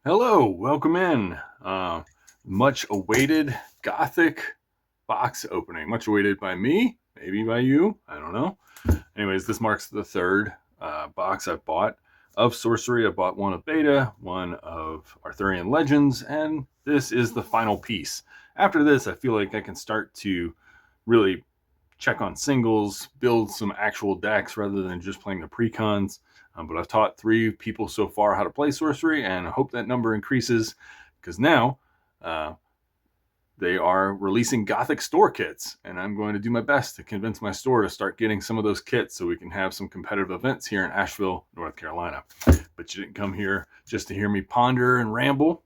Hello, welcome in. Much awaited Gothic box opening. Much awaited by me, maybe by you. I don't know. Anyways, this marks the third box I've bought of Sorcery. I bought one of Beta, one of Arthurian Legends, and this is the final piece. After this, I feel like I can start to really check on singles, build some actual decks rather than just playing the precons. But I've taught 3 people so far how to play Sorcery, and I hope that number increases because now they are releasing Gothic store kits, and I'm going to do my best to convince my store to start getting some of those kits so we can have some competitive events here in Asheville, North Carolina. But you didn't come here just to hear me ponder and ramble.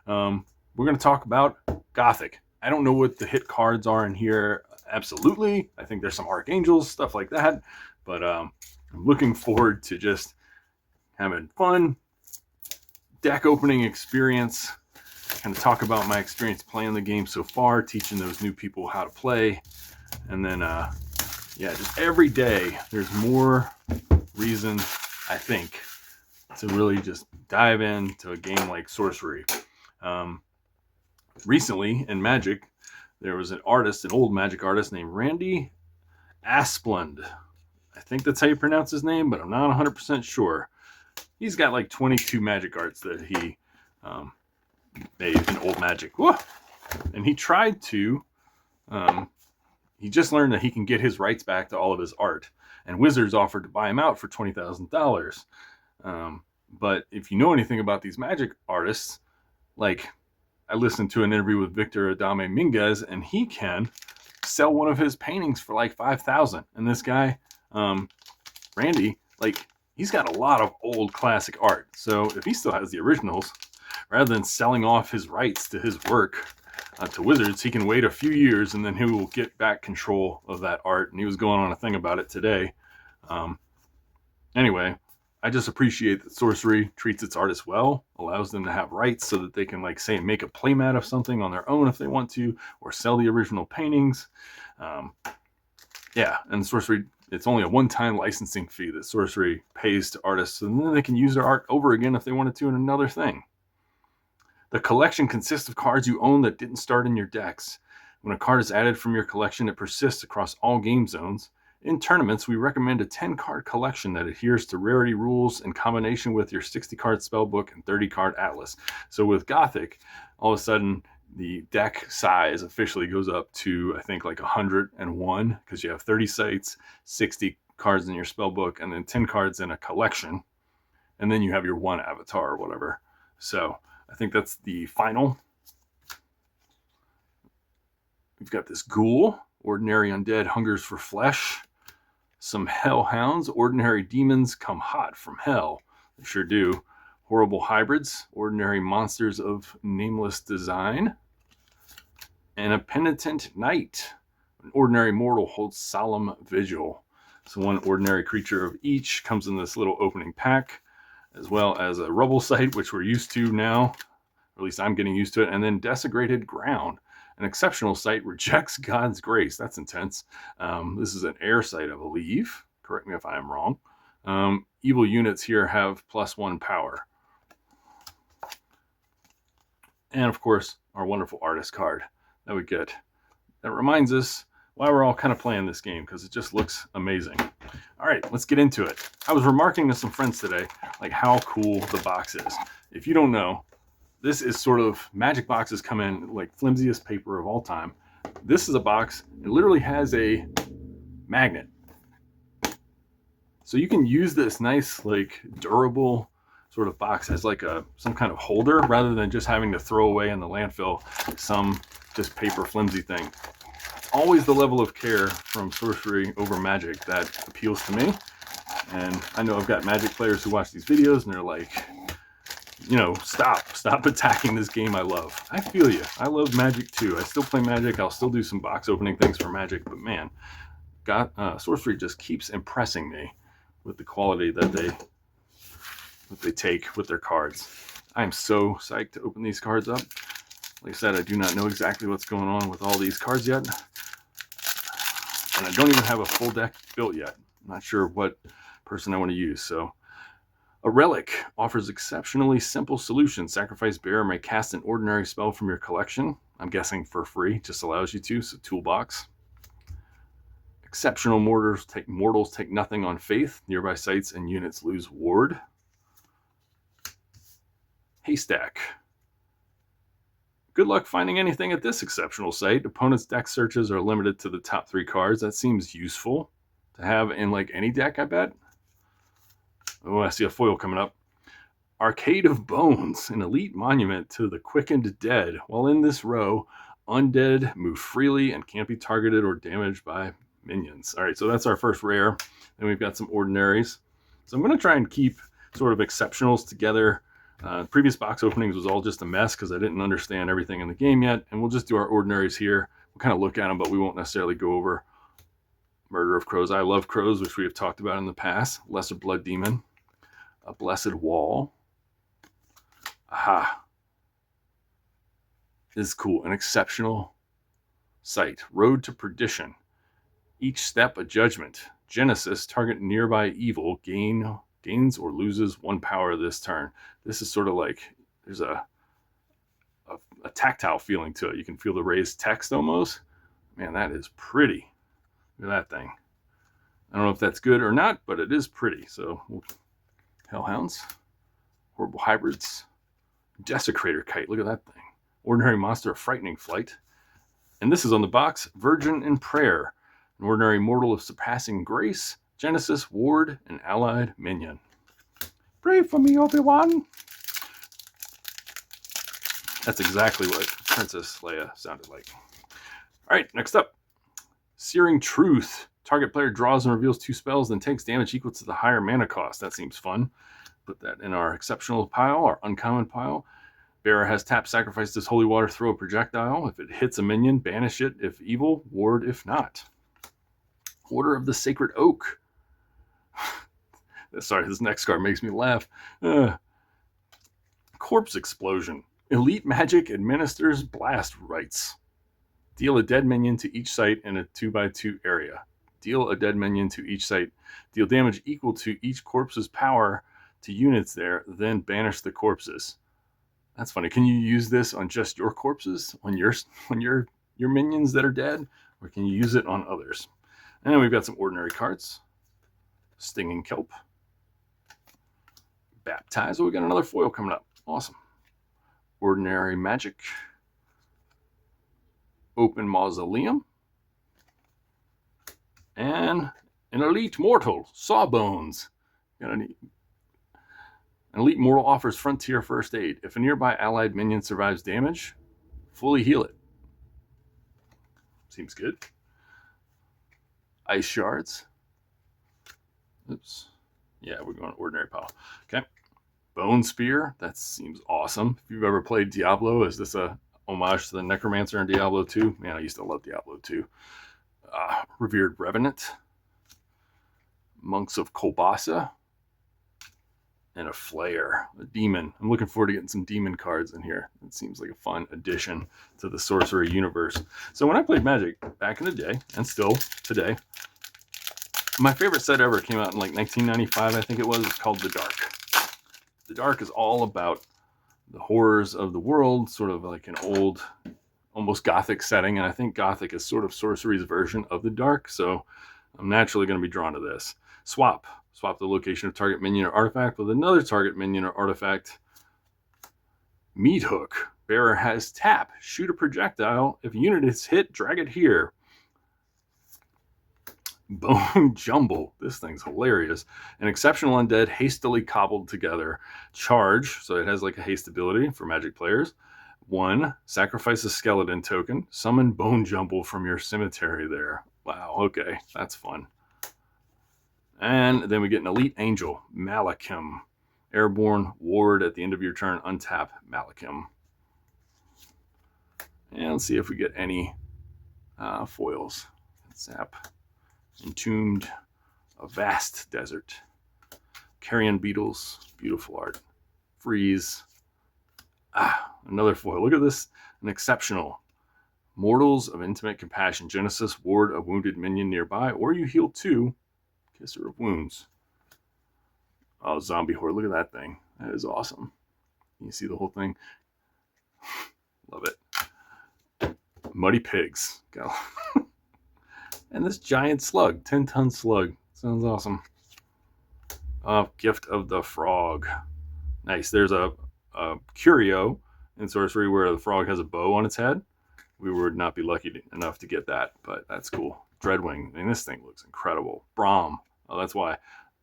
We're going to talk about Gothic. I don't know what the hit cards are in here. Absolutely. I think there's some Archangels, stuff like that. But I'm looking forward to just having fun deck opening experience, kind of talk about my experience playing the game so far, teaching those new people how to play, and then just every day there's more reason, I think, to really just dive into a game like Sorcery. Recently in Magic, there was an old Magic artist named Randy Asplund. I think that's how you pronounce his name, but I'm not 100% sure. He's got like 22 Magic arts that he made in old Magic. Whoa! And he tried to, he just learned that he can get his rights back to all of his art. And Wizards offered to buy him out for $20,000. But if you know anything about these Magic artists, like I listened to an interview with Victor Adame Minguez, and he can sell one of his paintings for like $5,000. And this guy, Randy, like he's got a lot of old classic art. So if he still has the originals, rather than selling off his rights to his work to Wizards, he can wait a few years and then he will get back control of that art. And he was going on a thing about it today. Anyway, I just appreciate that Sorcery treats its artists well, allows them to have rights so that they can, like, say, make a playmat of something on their own if they want to, or sell the original paintings. And Sorcery, it's only a one-time licensing fee that Sorcery pays to artists, and then they can use their art over again if they wanted to in another thing. The collection consists of cards you own that didn't start in your decks. When a card is added from your collection, it persists across all game zones. In tournaments, we recommend a 10-card collection that adheres to rarity rules in combination with your 60-card spellbook and 30-card atlas. So with Gothic, all of a sudden, the deck size officially goes up to, I think, like 101, because you have 30 sites, 60 cards in your spellbook, and then 10 cards in a collection. And then you have your one avatar or whatever. So I think that's the final. We've got this ghoul. Ordinary undead hungers for flesh. Some hellhounds. Ordinary demons come hot from hell. They sure do. Horrible hybrids. Ordinary monsters of nameless design. And a penitent knight. An ordinary mortal holds solemn vigil. So one ordinary creature of each comes in this little opening pack, as well as a rubble site, which we're used to now. Or at least I'm getting used to it. And then desecrated ground. An exceptional site rejects God's grace. That's intense. This is an air site, I believe. Correct me if I am wrong. Evil units here have +1 power. And of course, our wonderful artist card that we get. That reminds us why we're all kind of playing this game, because it just looks amazing. All right, let's get into it. I was remarking to some friends today, like how cool the box is. If you don't know, this is sort of, Magic boxes come in like flimsiest paper of all time. This is a box, it literally has a magnet. So you can use this nice, like, durable sort of box as like some kind of holder, rather than just having to throw away in the landfill some just paper flimsy thing. Always the level of care from Sorcery over Magic that appeals to me. And I know I've got Magic players who watch these videos and they're like, stop attacking this game I love. I feel you. I love Magic too. I still play Magic. I'll still do some box opening things for Magic, but man, Sorcery just keeps impressing me with the quality that they take with their cards. I am so psyched to open these cards up. Like I said, I do not know exactly what's going on with all these cards yet, and I don't even have a full deck built yet. I'm not sure what person I want to use, so A relic offers exceptionally simple solutions. Sacrifice bearer may cast an ordinary spell from your collection. I'm guessing for free, just allows you to, so toolbox. Exceptional mortals take nothing on faith. Nearby sites and units lose ward. Haystack. Good luck finding anything at this exceptional site. Opponents' deck searches are limited to the top 3 cards. That seems useful to have in like any deck, I bet. Oh, I see a foil coming up. Arcade of Bones, an elite monument to the quickened dead. While in this row, undead move freely and can't be targeted or damaged by minions. All right, so that's our first rare. Then we've got some ordinaries. So I'm going to try and keep sort of exceptionals together. Previous box openings was all just a mess because I didn't understand everything in the game yet. And we'll just do our ordinaries here. We'll kind of look at them, but we won't necessarily go over Murder of Crows. I love crows, which we have talked about in the past. Lesser Blood Demon. A Blessed Wall. Aha. This is cool. An exceptional site. Road to Perdition. Each step a judgment. Genesis, target nearby evil, gains or loses 1 power this turn. This is sort of like, there's a tactile feeling to it. You can feel the raised text almost. Man, that is pretty. Look at that thing. I don't know if that's good or not, but it is pretty. So, Hellhounds. Horrible Hybrids. Desecrator Kite. Look at that thing. Ordinary monster of frightening flight. And this is on the box. Virgin in Prayer. An ordinary mortal of surpassing grace. Genesis, ward, and allied minion. Pray for me, Obi-Wan. That's exactly what Princess Leia sounded like. All right, next up. Searing Truth. Target player draws and reveals 2 spells, then takes damage equal to the higher mana cost. That seems fun. Put that in our exceptional pile, our uncommon pile. Bearer has tapped, sacrifice this holy water, throw a projectile. If it hits a minion, banish it if evil, ward if not. Order of the Sacred Oak. Sorry, this next card makes me laugh. Corpse Explosion. Elite magic administers blast rights. Deal a dead minion to each site in a 2x2 area. Deal a dead minion to each site. Deal damage equal to each corpse's power to units there, then banish the corpses. That's funny. Can you use this on just your corpses, on your minions that are dead, or can you use it on others? And then we've got some ordinary cards. Stinging Kelp. Baptize. Oh, we got another foil coming up. Awesome. Ordinary Magic. Open Mausoleum. And an Elite Mortal. Sawbones. Got an Elite Mortal offers Frontier First Aid. If a nearby allied minion survives damage, fully heal it. Seems good. Ice Shards. Oops. Yeah, we're going ordinary pile. Okay. Bone Spear. That seems awesome. If you've ever played Diablo, is this a homage to the Necromancer in Diablo 2? Man, I used to love Diablo 2. Revered Revenant. Monks of Kolbasa. And a Flayer, a demon. I'm looking forward to getting some demon cards in here. It seems like a fun addition to the sorcery universe. So when I played Magic back in the day, and still today, my favorite set ever came out in like 1995, I think it was. It's called The Dark. The Dark is all about the horrors of the world, sort of like an old, almost Gothic setting. And I think Gothic is sort of sorcery's version of The Dark. So I'm naturally going to be drawn to this. Swap. Swap the location of target minion or artifact with another target minion or artifact. Meat Hook. Bearer has tap. Shoot a projectile. If a unit is hit, drag it here. Bone Jumble. This thing's hilarious. An exceptional undead hastily cobbled together. Charge. So it has like a haste ability for Magic players. 1. Sacrifice a skeleton token. Summon Bone Jumble from your cemetery there. Wow. Okay. That's fun. And then we get an Elite Angel, Malachim. Airborne ward at the end of your turn, untap Malachim. And let's see if we get any foils. Zap. Entombed, a vast desert. Carrion Beetles, beautiful art. Freeze. Another foil. Look at this, an exceptional. Mortals of Intimate Compassion. Genesis, ward a wounded minion nearby, or you heal 2. Kisser of Wounds. Oh, zombie horde. Look at that thing. That is awesome. You see the whole thing? Love it. Muddy pigs. Go. And this giant slug, 10-ton slug. Sounds awesome. Gift of the frog. Nice. There's a curio in sorcery where the frog has a bow on its head. We would not be lucky enough to get that, but that's cool. Dreadwing. I mean, this thing looks incredible. Braum. Oh, that's why.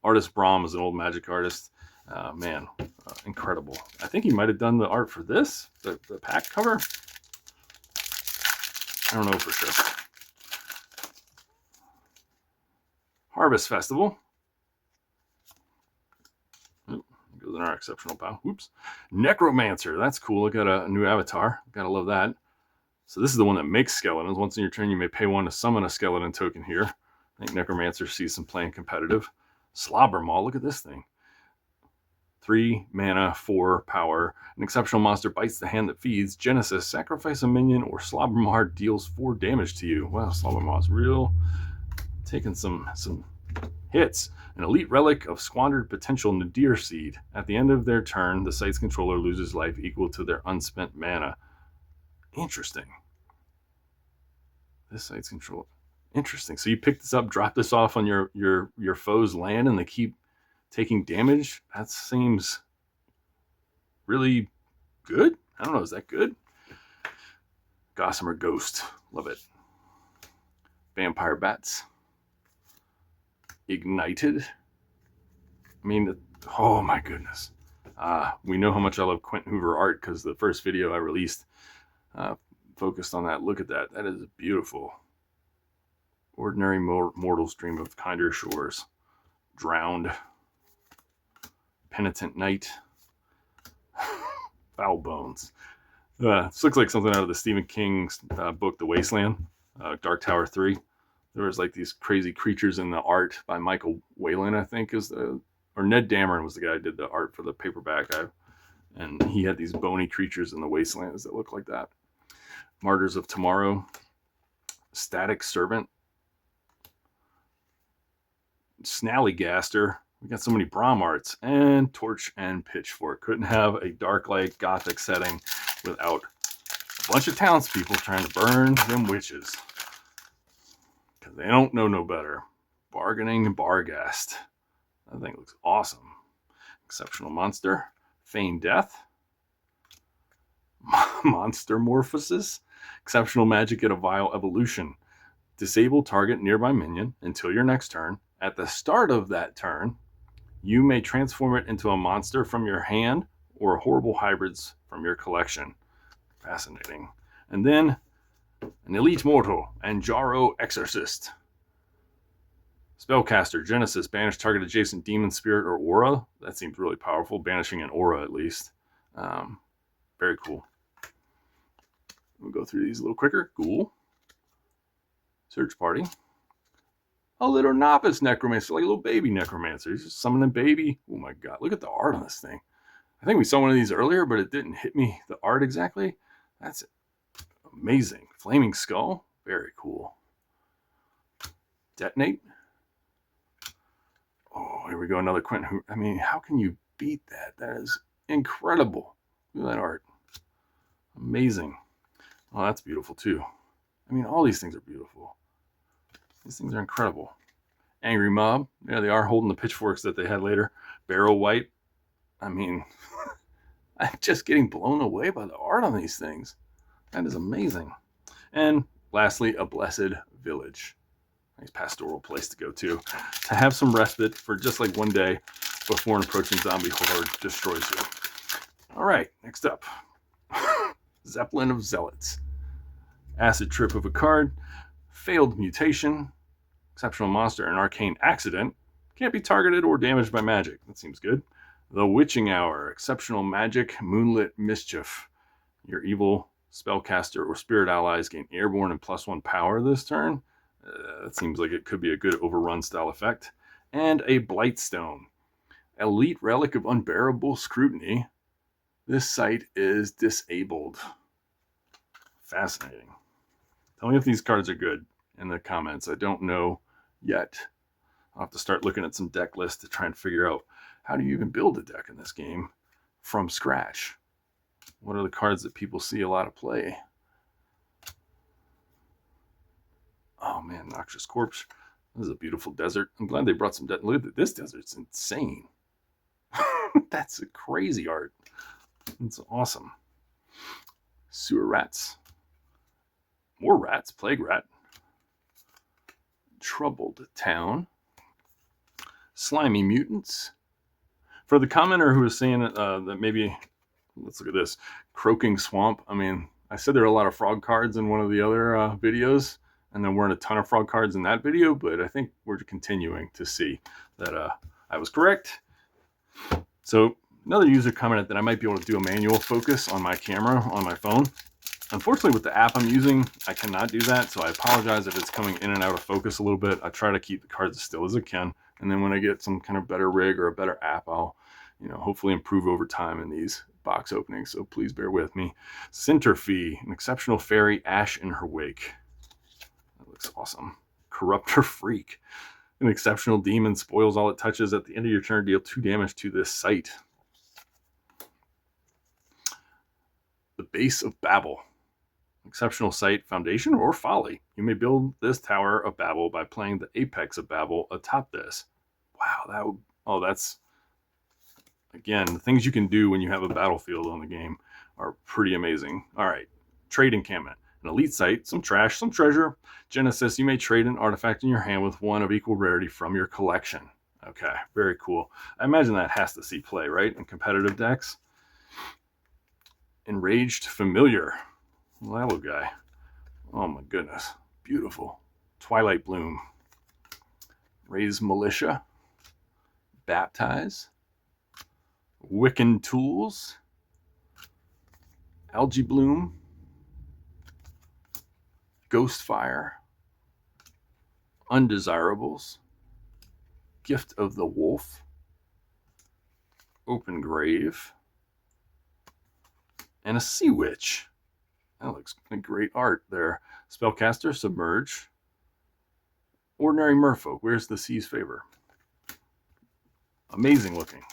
Artist Braum is an old magic artist. Man, incredible. I think he might have done the art for this, the pack cover. I don't know for sure. Harvest Festival. Goes in our exceptional pile. Oops. Necromancer. That's cool. Look at a new avatar. Gotta love that. So this is the one that makes skeletons. Once in your turn, you may pay 1 to summon a skeleton token here. I think Necromancer sees some playing competitive. Slobber Maw. Look at this thing. 3 mana, 4 power. An exceptional monster bites the hand that feeds. Genesis. Sacrifice a minion or Slobber Maw deals 4 damage to you. Wow, Slobber Maw's real. Taking some hits. An elite relic of squandered potential Nadir Seed. At the end of their turn, the site's controller loses life equal to their unspent mana. Interesting. This site's control. Interesting. So you pick this up, drop this off on your foe's land, and they keep taking damage? That seems really good. I don't know. Is that good? Gossamer Ghost. Love it. Vampire Bats. Ignited. I mean, oh my goodness. We know how much I love Quentin Hoover art because the first video I released focused on that. Look at that. That is beautiful. Ordinary mortals dream of kinder shores. Drowned. Penitent Knight. Foul Bones. This looks like something out of the Stephen King's book, The Wasteland. Dark Tower 3. There was like these crazy creatures in the art by Michael Whalen, I think, or Ned Dameron was the guy who did the art for the paperback. And he had these bony creatures in the wastelands that look like that. Martyrs of Tomorrow. Static Servant. Snallygaster. We got so many Braum arts. And Torch and Pitchfork. Couldn't have a dark light Gothic setting without a bunch of townspeople trying to burn them witches. Because they don't know no better. Bargaining Barghast. That thing looks awesome. Exceptional Monster. Feign Death. Monster Morphosis. Exceptional Magic at a Vile Evolution. Disable target nearby minion until your next turn. At the start of that turn, you may transform it into a monster from your hand or horrible hybrids from your collection. Fascinating. And then an Elite Mortal, Anjaro Exorcist. Spellcaster, Genesis, banish target adjacent demon, spirit, or aura. That seems really powerful. Banishing an aura, at least. Very cool. We'll go through these a little quicker. Cool. Search Party. A little novice necromancer, like a little baby necromancer. He's just summoning baby. Oh my god, look at the art on this thing. I think we saw one of these earlier, but it didn't hit me the art exactly. That's amazing. Flaming Skull. Very cool. Detonate. Oh, here we go. Another Quentin. I mean, how can you beat that? That is incredible. Look at that art. Amazing. Oh, that's beautiful too. I mean, all these things are beautiful. These things are incredible. Angry Mob. Yeah, they are holding the pitchforks that they had later. Barrow White. I mean, I'm just getting blown away by the art on these things. That is amazing. And lastly, A Blessed Village. Nice pastoral place to go to have some respite for just like one day before an approaching zombie horde destroys you. All right, next up. Zeppelin of Zealots. Acid Trip of a card. Failed Mutation. Exceptional Monster, an Arcane Accident. Can't be targeted or damaged by magic. That seems good. The Witching Hour. Exceptional Magic. Moonlit Mischief. Your evil spellcaster or spirit allies gain airborne and +1 power this turn. That seems like it could be a good overrun style effect. And a Blightstone. Elite Relic of Unbearable Scrutiny. This site is disabled. Fascinating. Tell me if these cards are good in the comments. I don't know yet. I'll have to start looking at some deck lists to try and figure out how do you even build a deck in this game from scratch? What are the cards that people see a lot of play? Oh man, Noxious Corpse. This is a beautiful desert. I'm glad they brought some desert. Look at this desert. It's insane. That's a crazy art. It's awesome. Sewer rats. More rats. Plague rat. Troubled town. Slimy mutants. For the commenter who was saying that maybe, let's look at this, croaking swamp. I mean, I said there are a lot of frog cards in one of the other videos, and there weren't a ton of frog cards in that video, but I think we're continuing to see that I was correct. So another user commented that I might be able to do a manual focus on my camera on my phone. Unfortunately, with the app I'm using, I cannot do that, so I apologize if it's coming in and out of focus a little bit. I try to keep the cards as still as I can, and then when I get some kind of better rig or a better app, I'll, hopefully improve over time in these box openings, so please bear with me. Cinterfee, an exceptional fairy, ash in her wake. That looks awesome. Corruptor Freak, an exceptional demon, spoils all it touches. At the end of your turn, deal 2 damage to this site. The Base of Babel. Exceptional site, foundation, or folly. You may build this Tower of Babel by playing the Apex of Babel atop this. Wow, that's, again, the things you can do when you have a battlefield on the game are pretty amazing. All right, trade encampment. An elite site, some trash, some treasure. Genesis, you may trade an artifact in your hand with one of equal rarity from your collection. Okay, very cool. I imagine that has to see play, right, in competitive decks. Enraged Familiar. Lalo guy. Oh my goodness. Beautiful. Twilight Bloom. Raise Militia. Baptize. Wiccan Tools. Algae Bloom. Ghostfire. Undesirables. Gift of the Wolf. Open Grave. And a Sea Witch. That looks like great art there. Spellcaster, Submerge. Ordinary Merfolk, where's the sea's favor? Amazing looking.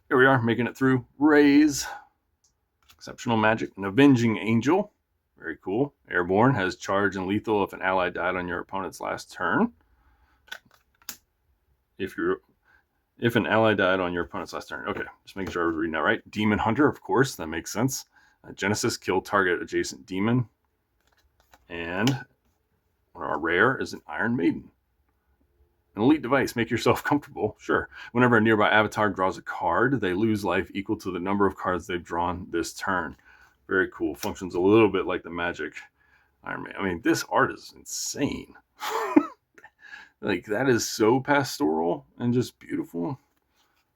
Here we are, making it through. Raise. Exceptional magic. An Avenging Angel. Very cool. Airborne, has charge and lethal if an ally died on your opponent's last turn. If an ally died on your opponent's last turn. Okay, just making sure I was reading that right. Demon Hunter, of course, that makes sense. Genesis, kill target adjacent demon. And one of our rare is an Iron Maiden. An elite device, make yourself comfortable. Sure. Whenever a nearby avatar draws a card, they lose life equal to the number of cards they've drawn this turn. Very cool. Functions a little bit like the Magic Iron Maiden. I mean, this art is insane. Like, that is so pastoral and just beautiful.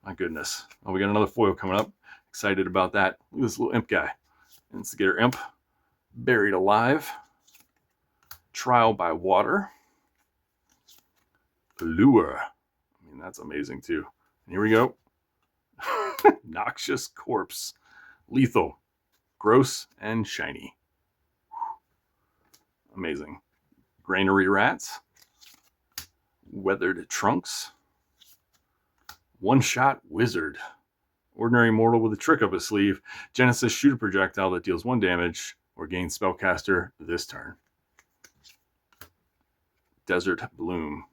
My goodness. Oh, we got another foil coming up. Excited about that. Look at this little imp guy. Instigator Imp. Buried Alive. Trial by Water. Lure. I mean, that's amazing too. And here we go. Noxious Corpse. Lethal. Gross and shiny. Amazing. Granary Rats. Weathered Trunks. One-Shot Wizard. Ordinary mortal with a trick up his sleeve. Genesis, shoot a projectile that deals 1 damage or gains Spellcaster this turn. Desert Bloom.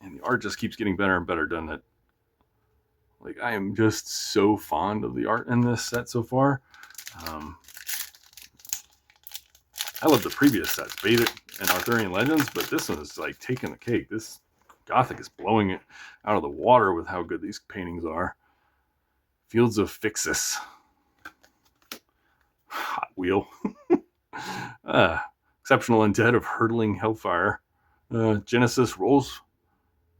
And the art just keeps getting better and better, doesn't it? Like, I am just so fond of the art in this set so far. I love the previous sets, Vedic and Arthurian Legends, but this one is like taking the cake. This Gothic is blowing it out of the water with how good these paintings are. Fields of Fixus. Hot Wheel. Exceptional Undead of Hurtling Hellfire. Genesis rolls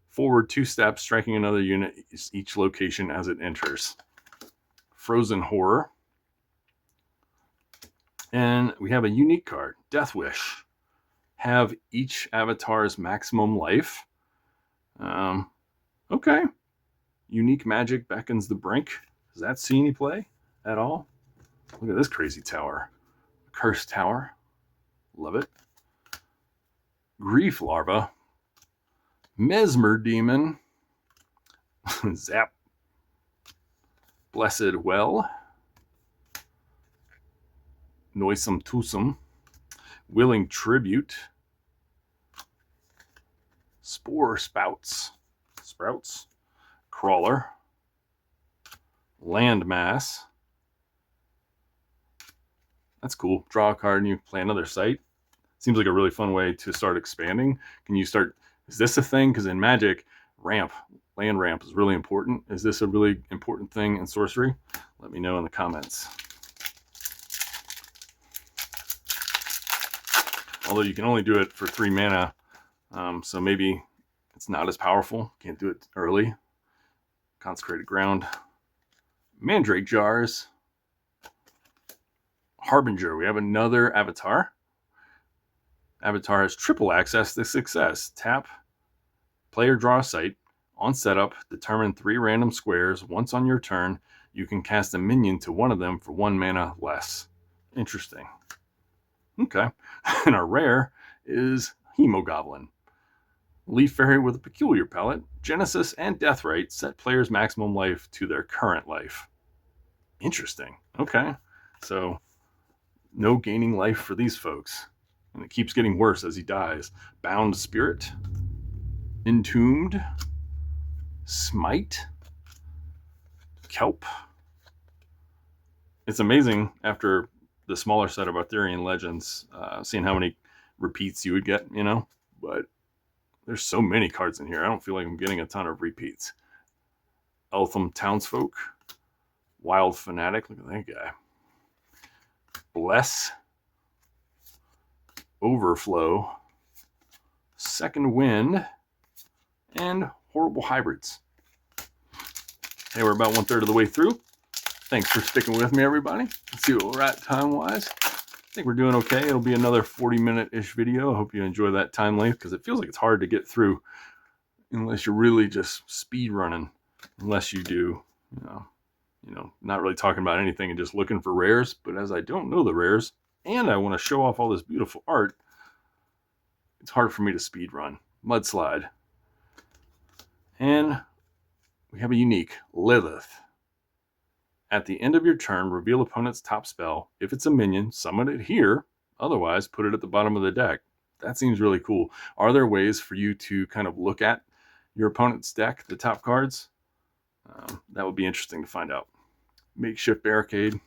forward 2 steps, striking another unit each location as it enters. Frozen Horror. And we have a unique card, Death Wish. Have each avatar's maximum life. Okay. Unique magic beckons the brink. Does that see any play at all? Look at this crazy tower. Cursed Tower. Love it. Grief Larva, Mesmer Demon, Zap, Blessed Well, Noisome Twosome, Willing Tribute, Spore Sprouts, Crawler, Landmass. That's cool. Draw a card and you play another site. Seems like a really fun way to start expanding. Can you start, is this a thing? Because in Magic, land ramp is really important. Is this a really important thing in Sorcery? Let me know in the comments. Although you can only do it for 3 mana, so maybe it's not as powerful. Can't do it early. Consecrated Ground, Mandrake Jars, Harbinger. We have another Avatar. Avatar has triple access to success. Tap, player draw a site. On setup, determine 3 random squares. Once on your turn, you can cast a minion to one of them for 1 mana less. Interesting. Okay. And our rare is Hemogoblin. Leaf Fairy with a peculiar palette. Genesis and Deathrite set players' maximum life to their current life. Interesting. Okay. So, no gaining life for these folks. And it keeps getting worse as he dies. Bound Spirit, Entombed, Smite, Kelp. It's amazing after the smaller set of Arthurian Legends, seeing how many repeats you would get, you know, but there's so many cards in here. I don't feel like I'm getting a ton of repeats. Eltham Townsfolk, Wild Fanatic, look at that guy. Bless, Overflow, Second Wind, and Horrible Hybrids. Hey, we're about 1/3 of the way through. Thanks for sticking with me, everybody. Let's see what we're at time-wise. I think we're doing okay. It'll be another 40-minute-ish video. I hope you enjoy that time length because it feels like it's hard to get through unless you're really just speed running. Unless you do, you know, not really talking about anything and just looking for rares. But as I don't know the rares and I want to show off all this beautiful art, it's hard for me to speed run. Mudslide. And we have a unique Lilith. At the end of your turn, reveal opponent's top spell. If it's a minion, summon it here. Otherwise, put it at the bottom of the deck. That seems really cool. Are there ways for you to kind of look at your opponent's deck, the top cards? That would be interesting to find out. Makeshift Barricade.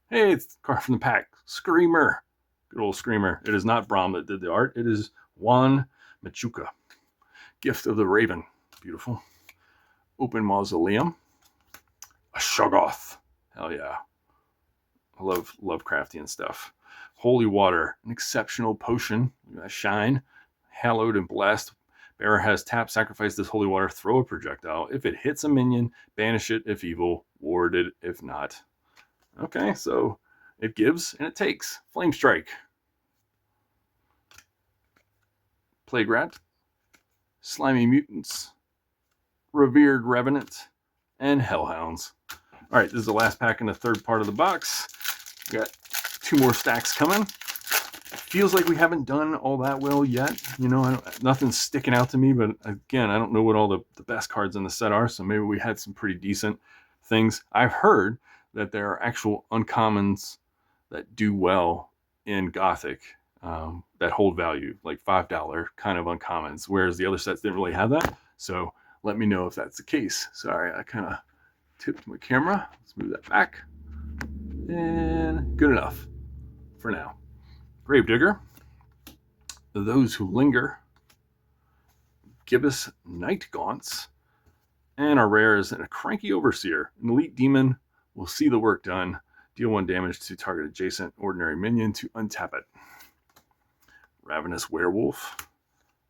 Hey, it's the card from the pack. Screamer. Good old Screamer. It is not Brahm that did the art. It is Juan Machuca. Gift of the Raven. Beautiful. Open Mausoleum. A Shoggoth. Hell yeah. I love Lovecraftian stuff. Holy Water. An exceptional potion. Look at that shine. Hallowed and blessed. Bearer has tap, sacrifice this holy water, throw a projectile. If it hits a minion, banish it if evil, ward it if not. Okay, so it gives and it takes. Flame Strike. Plague Rat. Slimy Mutants. Revered Revenant. And Hellhounds. All right, this is the last pack in the third part of the box. We got 2 more stacks coming. Feels like we haven't done all that well yet. You know, nothing's sticking out to me, but again, I don't know what all the best cards in the set are, so maybe we had some pretty decent things. I've heard that there are actual uncommons that do well in Gothic that hold value, like $5 kind of uncommons, whereas the other sets didn't really have that. So let me know if that's the case. Sorry, I kind of tipped my camera. Let's move that back. And good enough for now. Gravedigger, Those Who Linger, Gibbous Night Gaunts, and our rare is a Cranky Overseer. An elite demon will see the work done. Deal 1 damage to target adjacent ordinary minion to untap it. Ravenous Werewolf,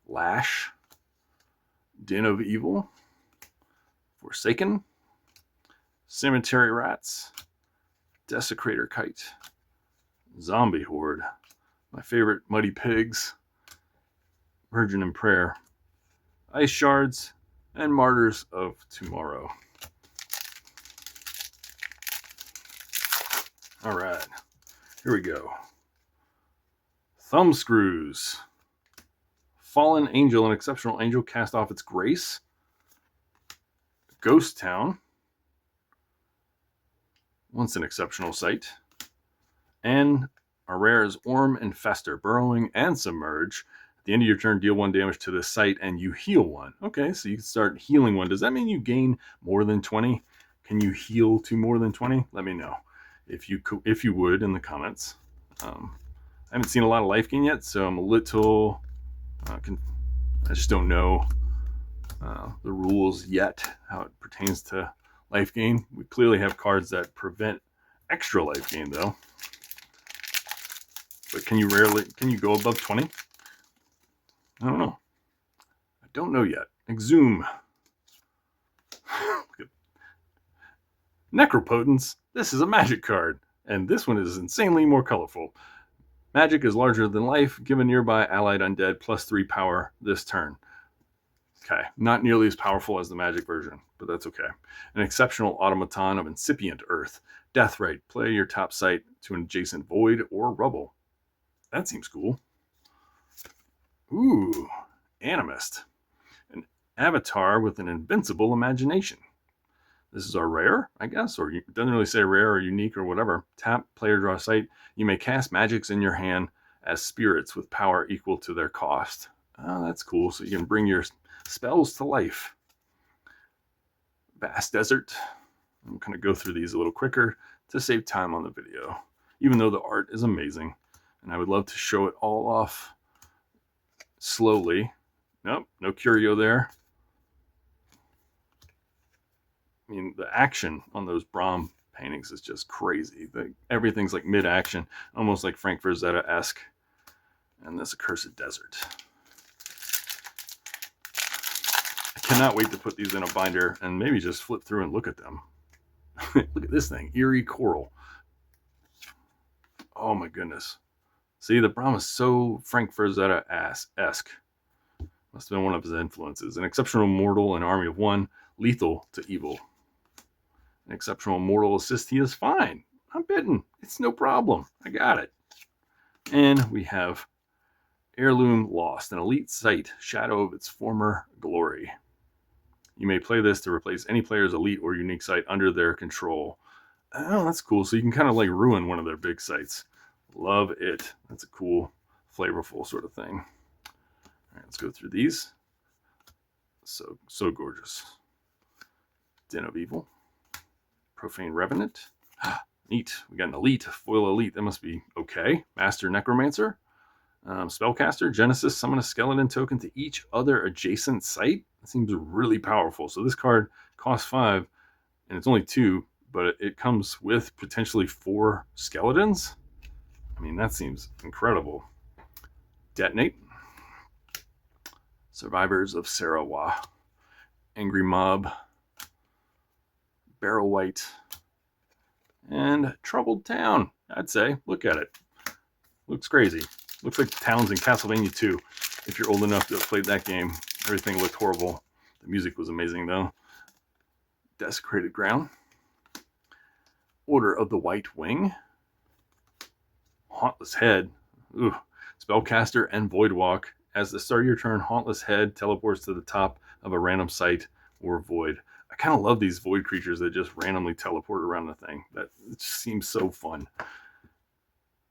Lash, Den of Evil, Forsaken, Cemetery Rats, Desecrator Kite, Zombie Horde, my favorite Muddy Pigs, Virgin and Prayer, Ice Shards, and Martyrs of Tomorrow. All right, here we go. Thumbscrews, Fallen Angel, an exceptional angel, cast off its grace. Ghost Town, once an exceptional sight. And our rare is Orm Infester, burrowing and submerge. At the end of your turn, deal 1 damage to this site and you heal 1. Okay, so you can start healing 1. Does that mean you gain more than 20? Can you heal to more than 20? Let me know if you would in the comments. I haven't seen a lot of life gain yet, so I'm a little I just don't know the rules yet, how it pertains to life gain. We clearly have cards that prevent extra life gain though. But can you go above 20? I don't know. I don't know yet. Exhume. Necropotence. This is a magic card, and this one is insanely more colorful. Magic is larger than life. Give a nearby allied undead +3 power this turn. Okay, not nearly as powerful as the magic version, but that's okay. An exceptional automaton of incipient earth. Deathrite. Play your top site to an adjacent void or rubble. That seems cool. Ooh, Animist. An avatar with an invincible imagination. This is our rare, I guess, or it doesn't really say rare or unique or whatever. Tap, player draw site. You may cast magics in your hand as spirits with power equal to their cost. Oh, that's cool. So you can bring your spells to life. Vast Desert. I'm going to go through these a little quicker to save time on the video, even though the art is amazing. And I would love to show it all off slowly. Nope, no curio there. I mean, the action on those Brahm paintings is just crazy. Everything's like mid-action, almost like Frank Frazetta-esque. And this Accursed Desert. I cannot wait to put these in a binder and maybe just flip through and look at them. Look at this thing, Eerie Coral. Oh my goodness. See, the Brahm is so Frank Frazetta-esque. Must have been one of his influences. An exceptional mortal, an army of 1, lethal to evil. An exceptional mortal assist, he is fine. I'm bitten. It's no problem. I got it. And we have Heirloom Lost, an elite site, shadow of its former glory. You may play this to replace any player's elite or unique site under their control. Oh, that's cool. So you can kind of like ruin one of their big sites. Love it. That's a cool, flavorful sort of thing. All right, let's go through these. So gorgeous. Den of Evil. Profane Revenant. Neat. We got an elite, foil elite. That must be okay. Master Necromancer. Spellcaster. Genesis. Summon a skeleton token to each other adjacent site. That seems really powerful. So this card costs 5, and it's only 2, but it comes with potentially 4 skeletons. I mean, that seems incredible. Detonate. Survivors of Sarawak. Angry Mob. Barrel White. And Troubled Town, I'd say. Look at it. Looks crazy. Looks like towns in Castlevania 2. If you're old enough to have played that game, everything looked horrible. The music was amazing, though. Desecrated Ground. Order of the White Wing. Hauntless Head. Ooh. Spellcaster and Voidwalk. As the start of your turn, Hauntless Head teleports to the top of a random site or void. I kind of love these void creatures that just randomly teleport around the thing. That it just seems so fun.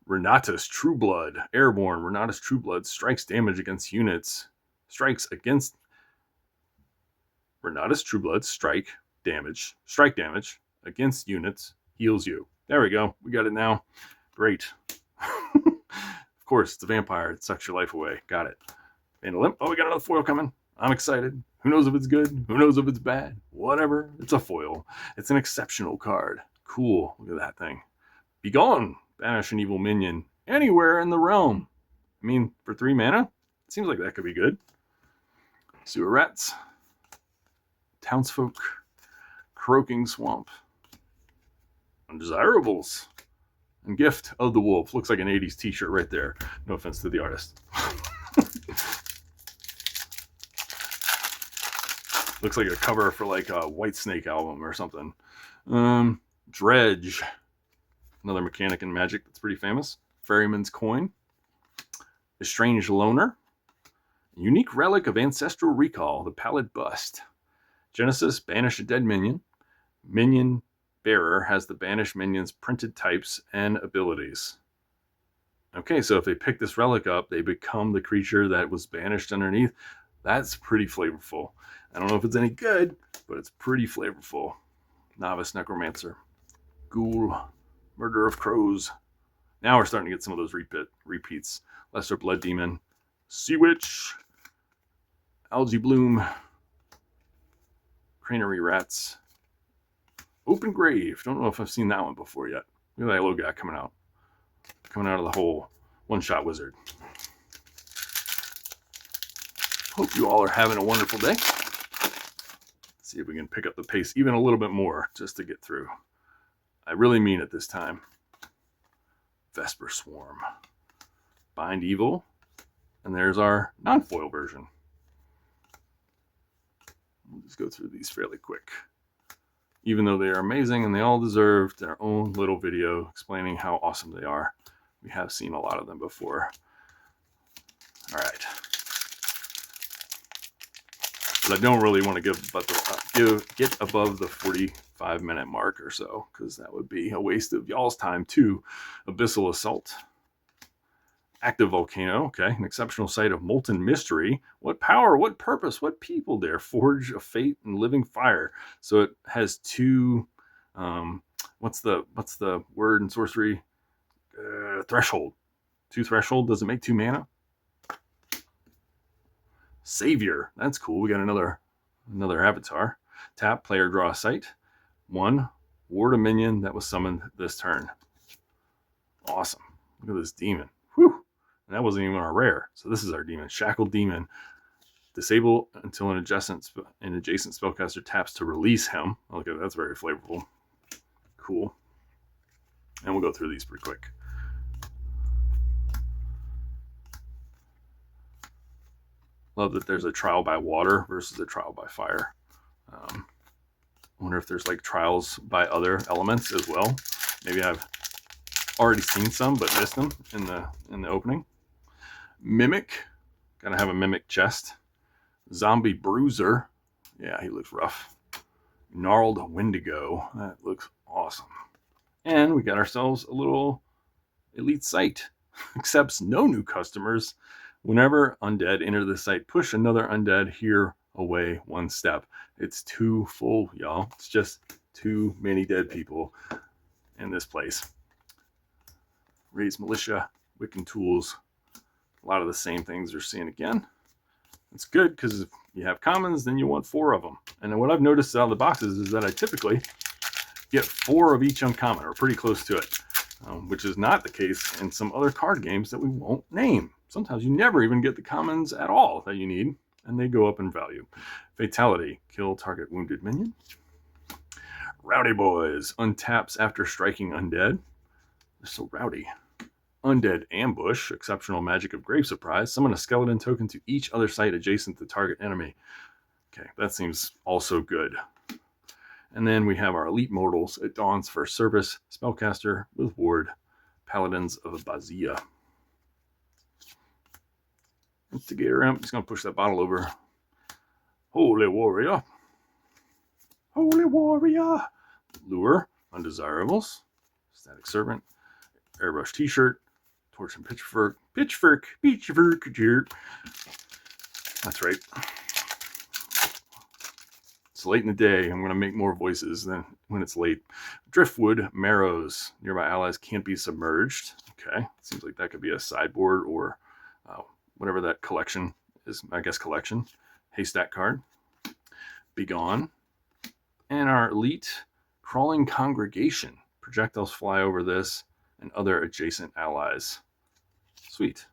Renatus Trueblood. Airborne. Renatus Trueblood strikes damage against units. Strikes against... Renatus Trueblood strike damage against units. Heals you. There we go. We got it now. Great. Of course, it's a vampire. It sucks your life away. Got it. Vandalimp. Oh, we got another foil coming. I'm excited. Who knows if it's good? Who knows if it's bad? Whatever. It's a foil. It's an exceptional card. Cool. Look at that thing. Be gone. Banish an evil minion anywhere in the realm. I mean, for 3 mana, it seems like that could be good. Sewer Rats. Townsfolk. Croaking Swamp. Undesirables. And Gift of the Wolf. Looks like an 80s t-shirt right there. No offense to the artist. Looks like a cover for like a White Snake album or something. Dredge. Another mechanic in Magic that's pretty famous. Ferryman's Coin. Estranged Loner. Unique relic of ancestral recall, the pallid bust. Genesis, banish a dead minion. Minion bearer has the banished minion's printed types and abilities. Okay, so if they pick this relic up, they become the creature that was banished underneath. That's pretty flavorful. I don't know if it's any good, but it's pretty flavorful. Novice Necromancer. Ghoul. Murder of Crows. Now we're starting to get some of those repeats. Lesser Blood Demon. Sea Witch. Algae Bloom. Cranary Rats. Open Grave. Don't know if I've seen that one before yet. Look at that little guy coming out. Coming out of the hole. One-shot wizard. Hope you all are having a wonderful day. Let's see if we can pick up the pace even a little bit more just to get through. I really mean it this time. Vesper Swarm. Bind Evil. And there's our non-foil version. We'll just go through these fairly quick. Even though they are amazing and they all deserve their own little video explaining how awesome they are. We have seen a lot of them before. All right. But I don't really want to get above the 45-minute mark or so, because that would be a waste of y'all's time too. Abyssal Assault. Active Volcano, okay, an exceptional sight of molten mystery. What power, what purpose, what people dare forge a fate and living fire? So it has two, what's the word in sorcery? Threshold. 2 threshold. Does it make 2 mana? Savior. That's cool. We got another avatar. Tap, player draw a sight. 1, ward a minion that was summoned this turn. Awesome. Look at this demon. Whew. And that wasn't even our rare. So this is our demon. Shackled Demon. Disable until an adjacent spellcaster taps to release him. Okay, that's very flavorful. Cool. And we'll go through these pretty quick. Love that there's a trial by water versus a trial by fire. I wonder if there's like trials by other elements as well. Maybe I've already seen some but missed them in the opening. Mimic. Gotta have a Mimic chest. Zombie Bruiser. Yeah, he looks rough. Gnarled Wendigo. That looks awesome. And we got ourselves a little elite site. Accepts no new customers. Whenever undead enter the site, push another undead here away 1 step. It's too full, y'all. It's just too many dead people in this place. Raise Militia, Wiccan Tools. A lot of the same things we're seeing again. It's good because if you have commons, then you want 4 of them. And then what I've noticed out of the boxes is that I typically get 4 of each uncommon, or pretty close to it, which is not the case in some other card games that we won't name. Sometimes you never even get the commons at all that you need, and they go up in value. Fatality, kill target wounded minion. Rowdy Boys, untaps after striking undead. They're so rowdy. Undead Ambush, exceptional magic of Grave Surprise. Summon a skeleton token to each other site adjacent to target enemy. Okay, that seems also good. And then we have our Elite Mortals at Dawn's First Service, Spellcaster with Ward, Paladins of Bazia. Instigator Imp, just going to push that bottle over. Holy Warrior. Holy Warrior. Lure, Undesirables, Static Servant, Airbrush T-shirt, Torch and Pitchfork. That's right. It's late in the day. I'm going to make more voices than when it's late. Driftwood Marrows. Nearby allies can't be submerged. Okay. Seems like that could be a sideboard or whatever that collection is. I guess collection. Haystack card. Begone. And our Elite Crawling Congregation. Projectiles fly over this and other adjacent allies. Sweet.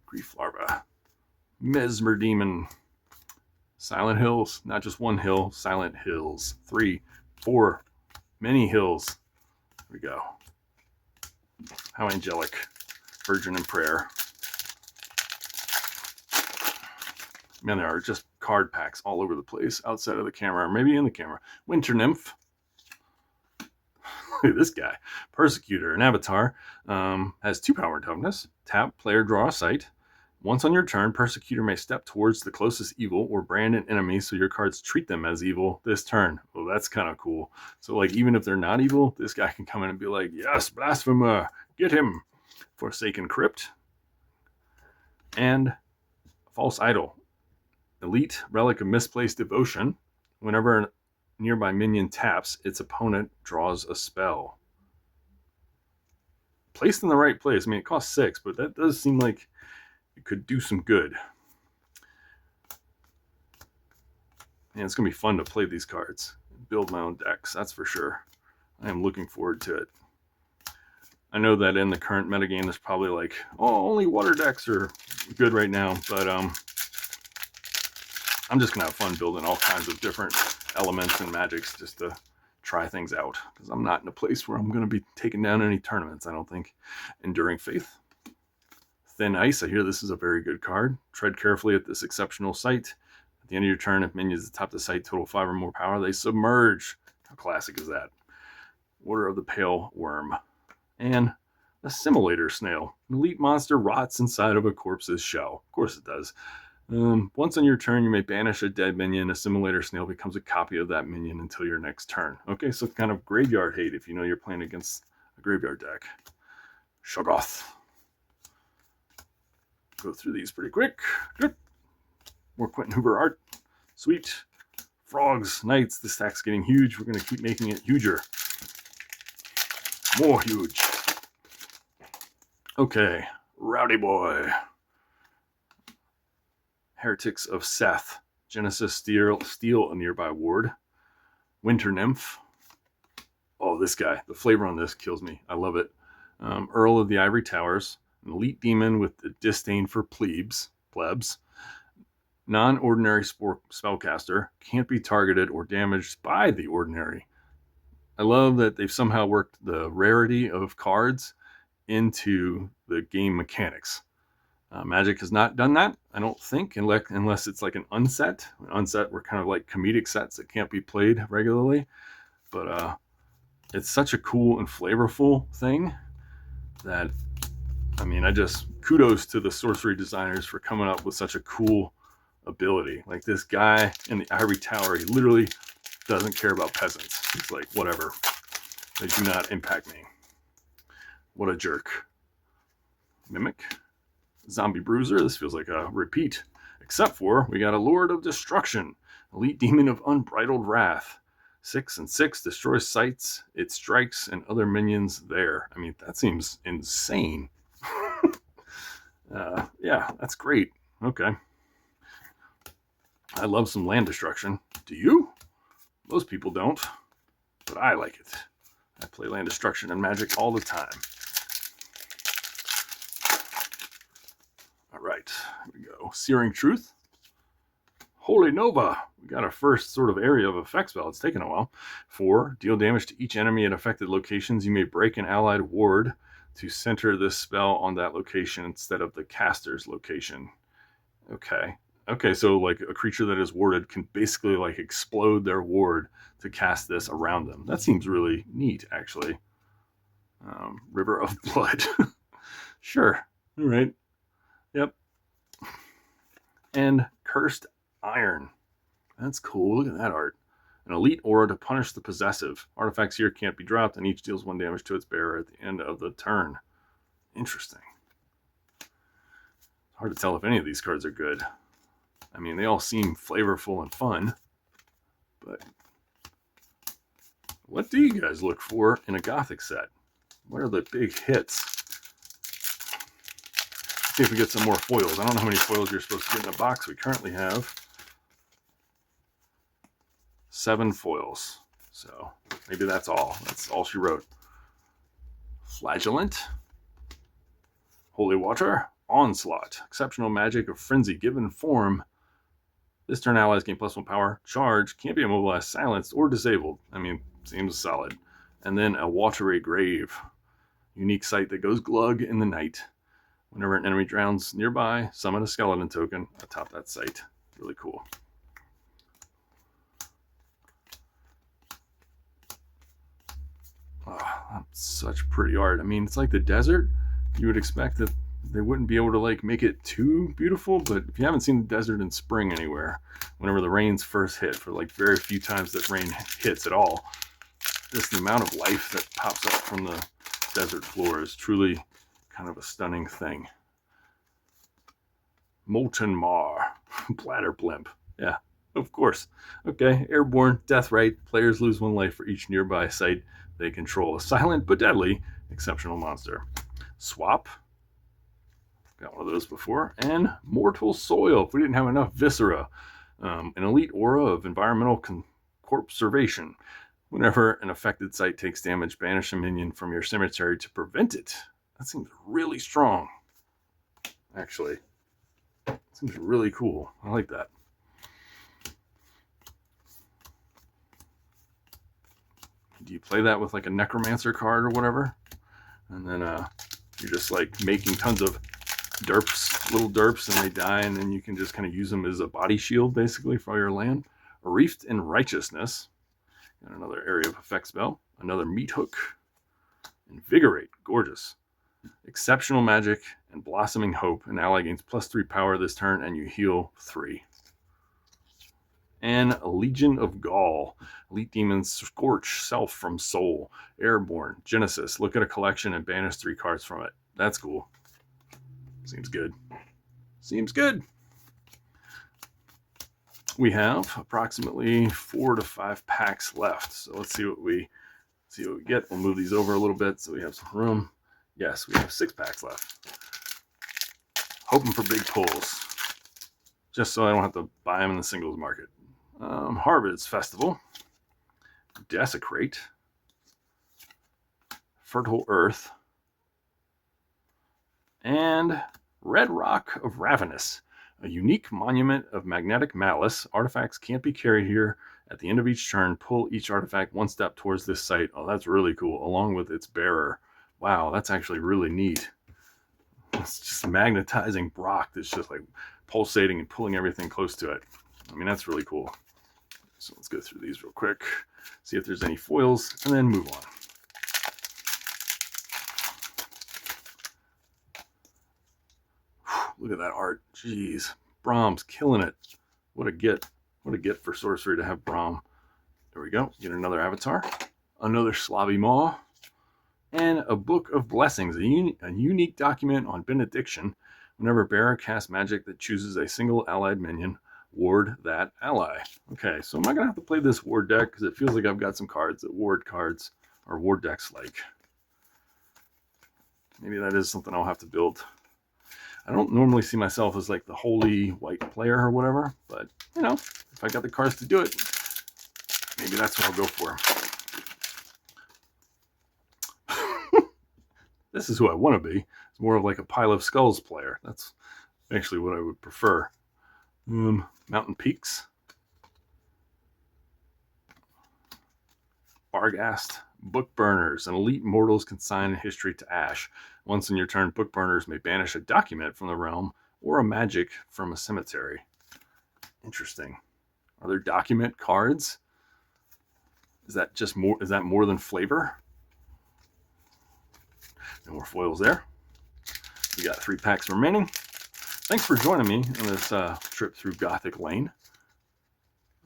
Grief Larva. Mesmer Demon. Silent Hills. Not just one hill. Silent Hills. 3, 4. Many hills. Here we go. How angelic. Virgin and Prayer. Man, there are just card packs all over the place outside of the camera, or maybe in the camera. Winter Nymph. Look at this guy. Persecutor, an avatar. Has 2 power and toughness. Tap, player draw a sight. Once on your turn, Persecutor may step towards the closest evil or brand an enemy so your cards treat them as evil this turn. Well, that's kind of cool. So, like, even if they're not evil, this guy can come in and be like, yes, Blasphemer, get him. Forsaken Crypt. And False Idol. Elite Relic of Misplaced Devotion. Whenever a nearby minion taps, its opponent draws a spell. Placed in the right place. I mean, it costs 6, but that does seem like it could do some good. And it's going to be fun to play these cards. Build my own decks, that's for sure. I am looking forward to it. I know that in the current metagame, there's probably like, oh, only water decks are good right now. But I'm just going to have fun building all kinds of different elements and magics just to try things out. Because I'm not in a place where I'm going to be taking down any tournaments, I don't think. Enduring Faith. Thin Ice, I hear this is a very good card. Tread carefully at this exceptional site. At the end of your turn, if minions atop the site total 5 or more power, they submerge. How classic is that? Order of the Pale Worm. And Assimilator Snail. An elite monster rots inside of a corpse's shell. Of course it does. Once on your turn, you may banish a dead minion. Assimilator Snail becomes a copy of that minion until your next turn. Okay, so kind of graveyard hate if you know you're playing against a graveyard deck. Shoggoth. Go through these pretty quick. Good. More Quentin Hoover art. Sweet. Frogs, Knights. This stack's getting huge. We're going to keep making it huger. More huge. Okay. Rowdy Boy. Heretics of Seth. Genesis steal a nearby ward. Winter Nymph. Oh, this guy. The flavor on this kills me. I love it. Earl of the Ivory Towers. An elite demon with a disdain for plebs. Non-ordinary spellcaster. Can't be targeted or damaged by the ordinary. I love that they've somehow worked the rarity of cards into the game mechanics. Magic has not done that, I don't think, unless it's like an unset. Unset were kind of like comedic sets that can't be played regularly. But it's such a cool and flavorful thing that, I mean, I just kudos to the sorcery designers for coming up with such a cool ability. Like this guy in the Ivory Tower, he literally doesn't care about peasants. He's like, whatever. They do not impact me. What a jerk. Mimic. Zombie Bruiser. This feels like a repeat. Except for we got a Lord of Destruction. Elite Demon of Unbridled Wrath. 6 and 6 destroys sites. It strikes and other minions there. I mean, that seems insane. Yeah, that's great. Okay. I love some land destruction. Do you? Most people don't, but I like it. I play land destruction and Magic all the time. All right, here we go. Searing Truth. Holy Nova. We got our first sort of area of effect spell. It's taken a while. 4, deal damage to each enemy at affected locations. You may break an allied ward to center this spell on that location instead of the caster's location. Okay, so like a creature that is warded can basically like explode their ward to cast this around them. That seems really neat, actually. River of Blood. Sure. All right. Yep. And Cursed Iron. That's cool. Look at that art. An elite aura to punish the possessive. Artifacts here can't be dropped, and each deals 1 damage to its bearer at the end of the turn. Interesting. Hard to tell if any of these cards are good. I mean, they all seem flavorful and fun, but what do you guys look for in a Gothic set? What are the big hits? Let's see if we get some more foils. I don't know how many foils you're supposed to get in a box. We currently have 7 foils, so maybe that's all. That's all she wrote. Flagellant. Holy Water. Onslaught. Exceptional magic of frenzy given form. This turn allies gain +1 power. Charge. Can't be immobilized, silenced, or disabled. I mean, seems solid. And then a Watery Grave. Unique sight that goes glug in the night. Whenever an enemy drowns nearby, summon a skeleton token atop that site. Really cool. Oh, that's such pretty art. I mean, it's like the desert. You would expect that they wouldn't be able to like make it too beautiful. But if you haven't seen the desert in spring anywhere, whenever the rains first hit, for like very few times that rain hits at all, just the amount of life that pops up from the desert floor is truly kind of a stunning thing. Molten Mar, Bladder Blimp. Yeah, of course. Okay, Airborne, Death Right. Players lose 1 life for each nearby site they control. A silent but deadly exceptional monster. Swap. Got one of those before. And Mortal Soil. If we didn't have enough Viscera. An elite aura of environmental conservation. Whenever an affected site takes damage, banish a minion from your cemetery to prevent it. That seems really strong, actually. Seems really cool. I like that. Do you play that with like a necromancer card or whatever? And then you're just like making tons of derps, little derps, and they die, and then you can just kind of use them as a body shield basically for your land. Reefed in Righteousness. Got another area of effect spell. Another Meat Hook. Invigorate. Gorgeous. Exceptional Magic and Blossoming Hope. An ally gains +3 power this turn, and you heal 3. And Legion of Gaul. Elite Demons Scorch Self from Soul. Airborne. Genesis. Look at a collection and banish 3 cards from it. That's cool. Seems good. Seems good. We have approximately 4 to 5 packs left. So let's see what we get. We'll move these over a little bit so we have some room. Yes, we have 6 packs left. Hoping for big pulls, just so I don't have to buy them in the singles market. Harvest Festival, Desecrate, Fertile Earth, and Red Rock of Ravenous, a unique monument of magnetic malice. Artifacts can't be carried here. At the end of each turn, pull each artifact 1 step towards this site. Oh, that's really cool, along with its bearer. Wow, that's actually really neat. It's just magnetizing Brock that's just like pulsating and pulling everything close to it. I mean, that's really cool. So let's go through these real quick, see if there's any foils, and then move on. Look at that art. Jeez. Brahm's killing it. What a get. What a get for Sorcery to have Brahm. There we go. Get another avatar. Another Slavi Maw. And a Book of Blessings. A unique document on benediction. Whenever bearer casts magic that chooses a single allied minion, ward that ally. Okay, so I'm not going to have to play this ward deck because it feels like I've got some cards that ward cards or ward decks like. Maybe that is something I'll have to build. I don't normally see myself as like the holy white player or whatever, but you know, if I got the cards to do it, maybe that's what I'll go for. This is who I want to be. It's more of like a Pile of Skulls player. That's actually what I would prefer. Mountain Peaks. Barghast. Book Burners. An elite mortals consign history to ash. Once in your turn, Book Burners may banish a document from the realm or a magic from a cemetery. Interesting. Are there document cards? Is that just more? Is that more than flavor? No more foils there. We got 3 packs remaining. Thanks for joining me on this trip through Gothic Lane.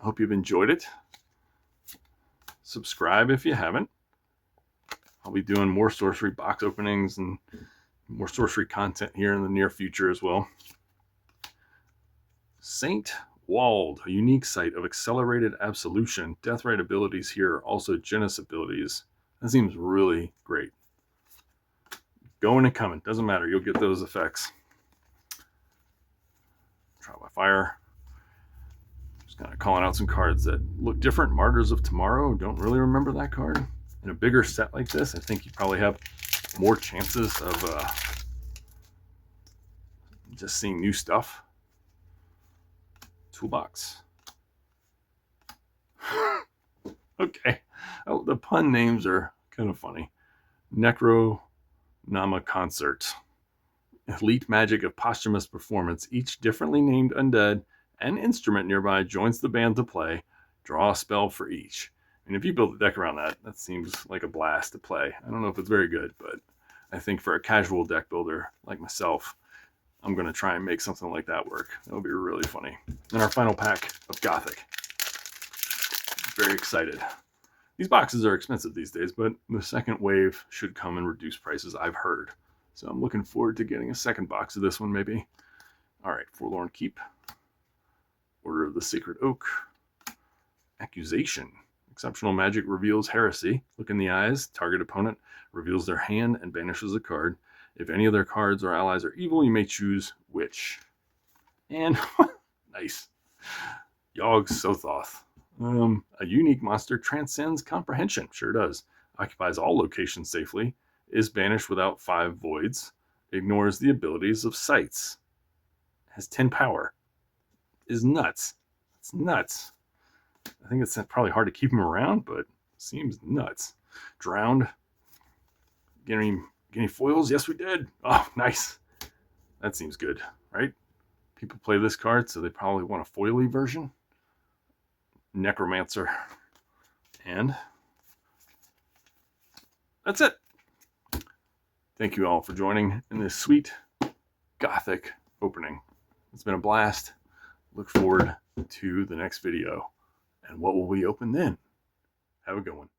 I hope you've enjoyed it. Subscribe if you haven't. I'll be doing more sorcery box openings and more sorcery content here in the near future as well. Saint Wald, a unique site of accelerated absolution. Deathrite abilities here, also Genesis abilities. That seems really great. Going and coming, doesn't matter. You'll get those effects. Trial by Fire. Just kind of calling out some cards that look different. Martyrs of Tomorrow, don't really remember that card. In a bigger set like this, I think you probably have more chances of just seeing new stuff. Toolbox. Okay. Oh, the pun names are kind of funny. Necronama Concert. Elite magic of posthumous performance. Each differently named undead and instrument nearby joins the band to play. Draw a spell for each. And if you build a deck around that, that seems like a blast to play. I don't know if it's very good, but I think for a casual deck builder like myself, I'm going to try and make something like that work. That would be really funny. And our final pack of Gothic. Very excited. These boxes are expensive these days, but the second wave should come and reduce prices, I've heard. So I'm looking forward to getting a second box of this one, maybe. All right, Forlorn Keep. Order of the Sacred Oak. Accusation. Exceptional magic reveals heresy. Look in the eyes. Target opponent reveals their hand and banishes a card. If any of their cards or allies are evil, you may choose which. And nice. Yogg Sothoth. A unique monster transcends comprehension. Sure does. Occupies all locations safely. Is banished without 5 voids. Ignores the abilities of sights. Has 10 power. Is nuts. It's nuts. I think it's probably hard to keep him around, but seems nuts. Drowned. Get any foils? Yes, we did. Oh, nice. That seems good, right? People play this card, so they probably want a foily version. Necromancer. And that's it. Thank you all for joining in this sweet Gothic opening. It's been a blast. Look forward to the next video. And what will we open then? Have a good one.